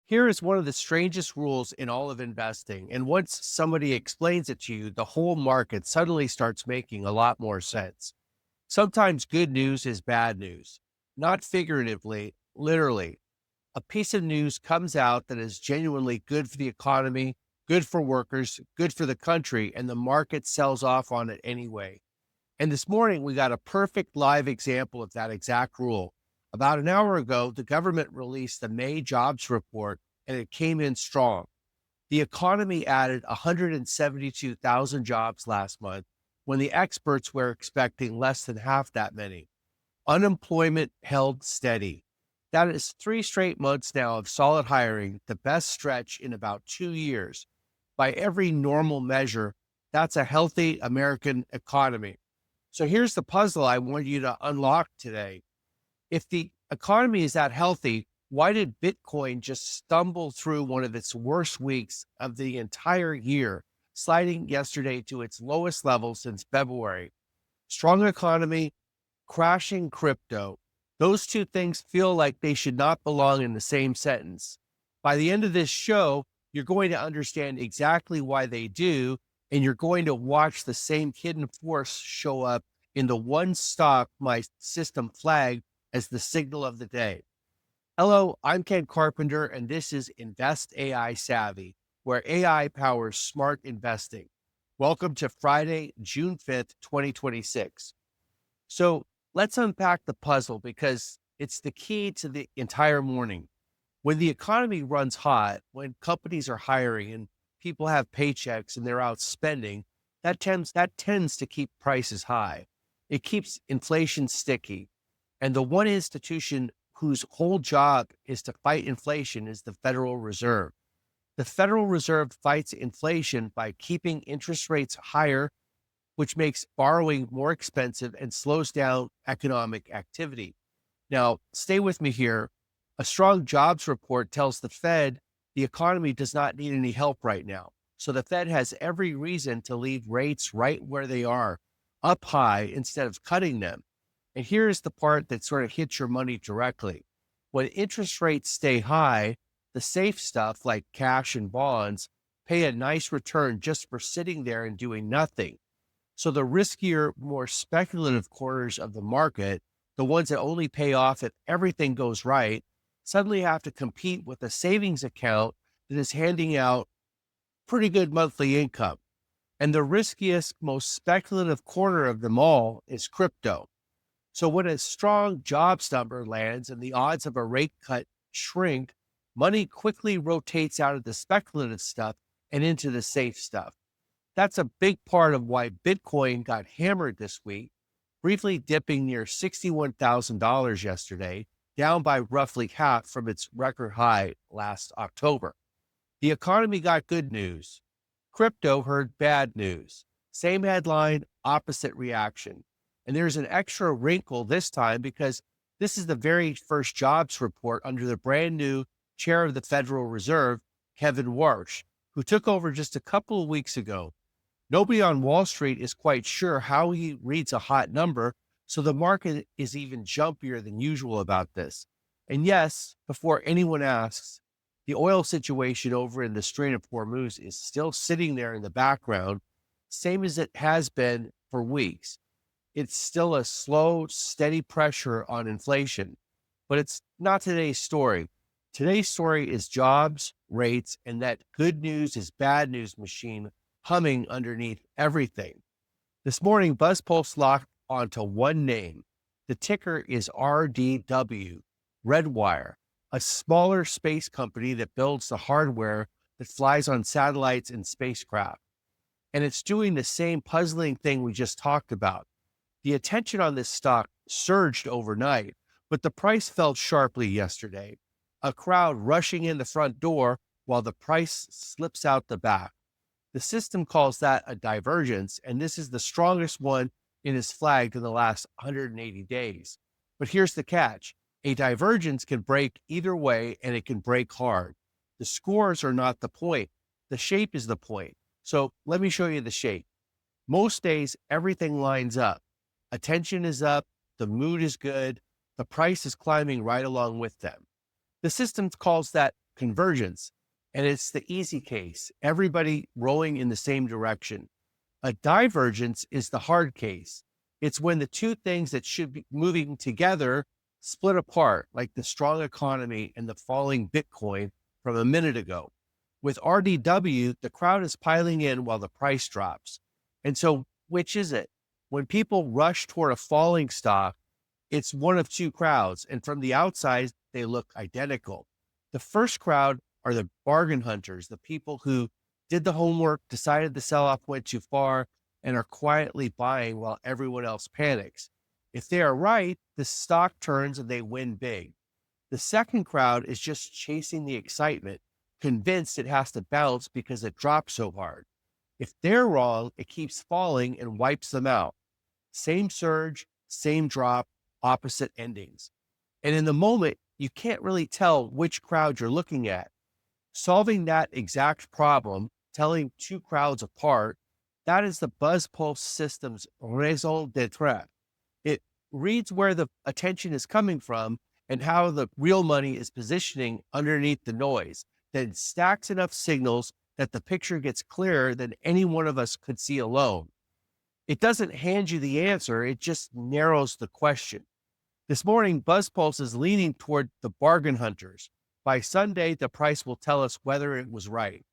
Here is one of the strangest rules in all of investing. And once somebody explains it to you, the whole market suddenly starts making a lot more sense. Sometimes good news is bad news, not figuratively, literally. A piece of news comes out that is genuinely good for the economy, good for workers, good for the country, and the market sells off on it anyway. And this morning, we got a perfect live example of that exact rule. About an hour ago, the government released the May jobs report, and it came in strong. The economy added 172,000 jobs last month when the experts were expecting less than half that many. Unemployment held steady. That is 3 straight months now of solid hiring, the best stretch in about 2 years. By every normal measure, that's a healthy American economy. So here's the puzzle I want you to unlock today. If the economy is that healthy, why did Bitcoin just stumble through one of its worst weeks of the entire year, sliding yesterday to its lowest level since February? Strong economy, crashing crypto. Those two things feel like they should not belong in the same sentence. By the end of this show, you're going to understand exactly why they do, and you're going to watch the same hidden force show up in the one stock my system flagged as the signal of the day. Hello, I'm Ken Carpenter, and this is Invest AI Savvy, where AI powers smart investing. Welcome to Friday, June 5th, 2026. So let's unpack the puzzle because it's the key to the entire morning. When the economy runs hot, when companies are hiring and people have paychecks and they're out spending, that tends to keep prices high. It keeps inflation sticky. And the one institution whose whole job is to fight inflation is the Federal Reserve. The Federal Reserve fights inflation by keeping interest rates higher, which makes borrowing more expensive and slows down economic activity. Now, stay with me here. A strong jobs report tells the Fed the economy does not need any help right now. So the Fed has every reason to leave rates right where they are, up high instead of cutting them. And here's the part that sort of hits your money directly. When interest rates stay high, the safe stuff like cash and bonds pay a nice return just for sitting there and doing nothing. So the riskier, more speculative corners of the market, the ones that only pay off if everything goes right, suddenly have to compete with a savings account that is handing out pretty good monthly income. And the riskiest, most speculative corner of them all is crypto. So when a strong jobs number lands and the odds of a rate cut shrink, money quickly rotates out of the speculative stuff and into the safe stuff. That's a big part of why Bitcoin got hammered this week, briefly dipping near $61,000 yesterday, down by roughly half from its record high last October. The economy got good news. Crypto heard bad news. Same headline, opposite reaction. And there's an extra wrinkle this time because this is the very first jobs report under the brand new chair of the Federal Reserve, Kevin Warsh, who took over just a couple of weeks ago. Nobody on Wall Street is quite sure how he reads a hot number, so the market is even jumpier than usual about this. And yes, before anyone asks, the oil situation over in the Strait of Hormuz is still sitting there in the background, same as it has been for weeks. It's still a slow, steady pressure on inflation, but it's not today's story. Today's story is jobs, rates, and that good news is bad news machine humming underneath everything. This morning, BuzzPulse locked onto one name. The ticker is RDW, Redwire, a smaller space company that builds the hardware that flies on satellites and spacecraft. And it's doing the same puzzling thing we just talked about. The attention on this stock surged overnight, but the price fell sharply yesterday. A crowd rushing in the front door while the price slips out the back. The system calls that a divergence, and this is the strongest one it has flagged in the last 180 days. But here's the catch. A divergence can break either way, and it can break hard. The scores are not the point. The shape is the point. So let me show you the shape. Most days, everything lines up. Attention is up, the mood is good, the price is climbing right along with them. The system calls that Convergence. And it's the easy case, everybody rowing in the same direction. A divergence is the hard case. It's when the two things that should be moving together split apart, like the strong economy and the falling Bitcoin from a minute ago. With RDW, the crowd is piling in while the price drops. And so, which is it? When people rush toward a falling stock, it's one of two crowds. And from the outside, they look identical. The first crowd are the bargain hunters, the people who did the homework, decided the sell off went too far, and are quietly buying while everyone else panics. If they are right, the stock turns and they win big. The second crowd is just chasing the excitement, convinced it has to bounce because it dropped so hard. If they're wrong, it keeps falling and wipes them out. Same surge, same drop, opposite endings. And in the moment, you can't really tell which crowd you're looking at. Solving that exact problem, telling two crowds apart, that is the BuzzPulse system's raison d'etre. It reads where the attention is coming from and how the real money is positioning underneath the noise, then stacks enough signals that the picture gets clearer than any one of us could see alone. It doesn't hand you the answer, it just narrows the question. This morning, BuzzPulse is leaning toward the bargain hunters. By Sunday, the price will tell us whether it was right.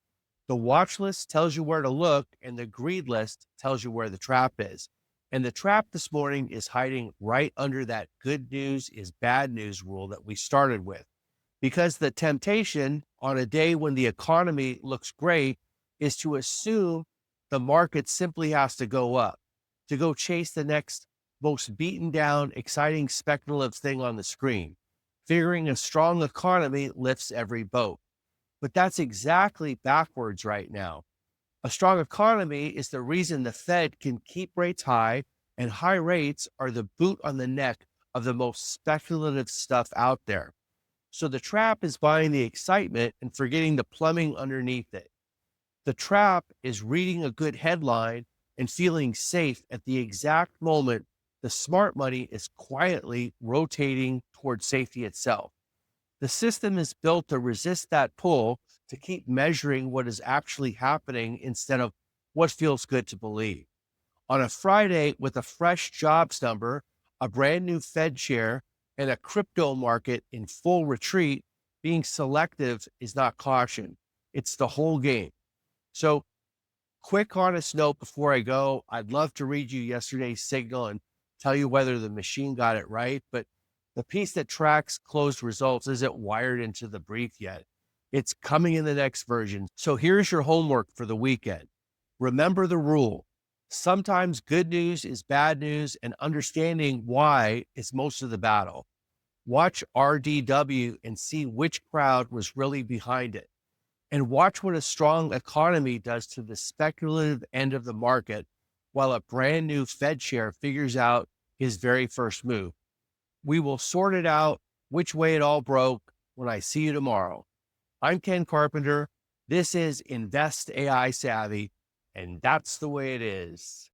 The Watchlist tells you where to look, and the greed list tells you where the trap is. And the trap this morning is hiding right under that good news is bad news rule that we started with. Because the temptation on a day when the economy looks great is to assume the market simply has to go up, to go chase the next most beaten down, exciting speculative thing on the screen, figuring a strong economy lifts every boat. But that's exactly backwards right now. A strong economy is the reason the Fed can keep rates high, and high rates are the boot on the neck of the most speculative stuff out there. So the trap is buying the excitement and forgetting the plumbing underneath it. The trap is reading a good headline and feeling safe at the exact moment the smart money is quietly rotating toward safety itself. The system is built to resist that pull, to keep measuring what is actually happening instead of what feels good to believe. On a Friday with a fresh jobs number, a brand new Fed chair, and a crypto market in full retreat, being selective is not caution. It's the whole game. So, quick honest note before I go, I'd love to read you yesterday's signal and tell you whether the machine got it right, but the piece that tracks closed results isn't wired into the brief yet. It's coming in the next version. So here's your homework for the weekend. Remember the rule. Sometimes good news is bad news, and understanding why is most of the battle. Watch RDW and see which crowd was really behind it. And watch what a strong economy does to the speculative end of the market while a brand new Fed chair figures out his very first move. We will sort it out which way it all broke when I see you tomorrow. I'm Ken Carpenter. This is Invest AI Savvy, and that's the way it is.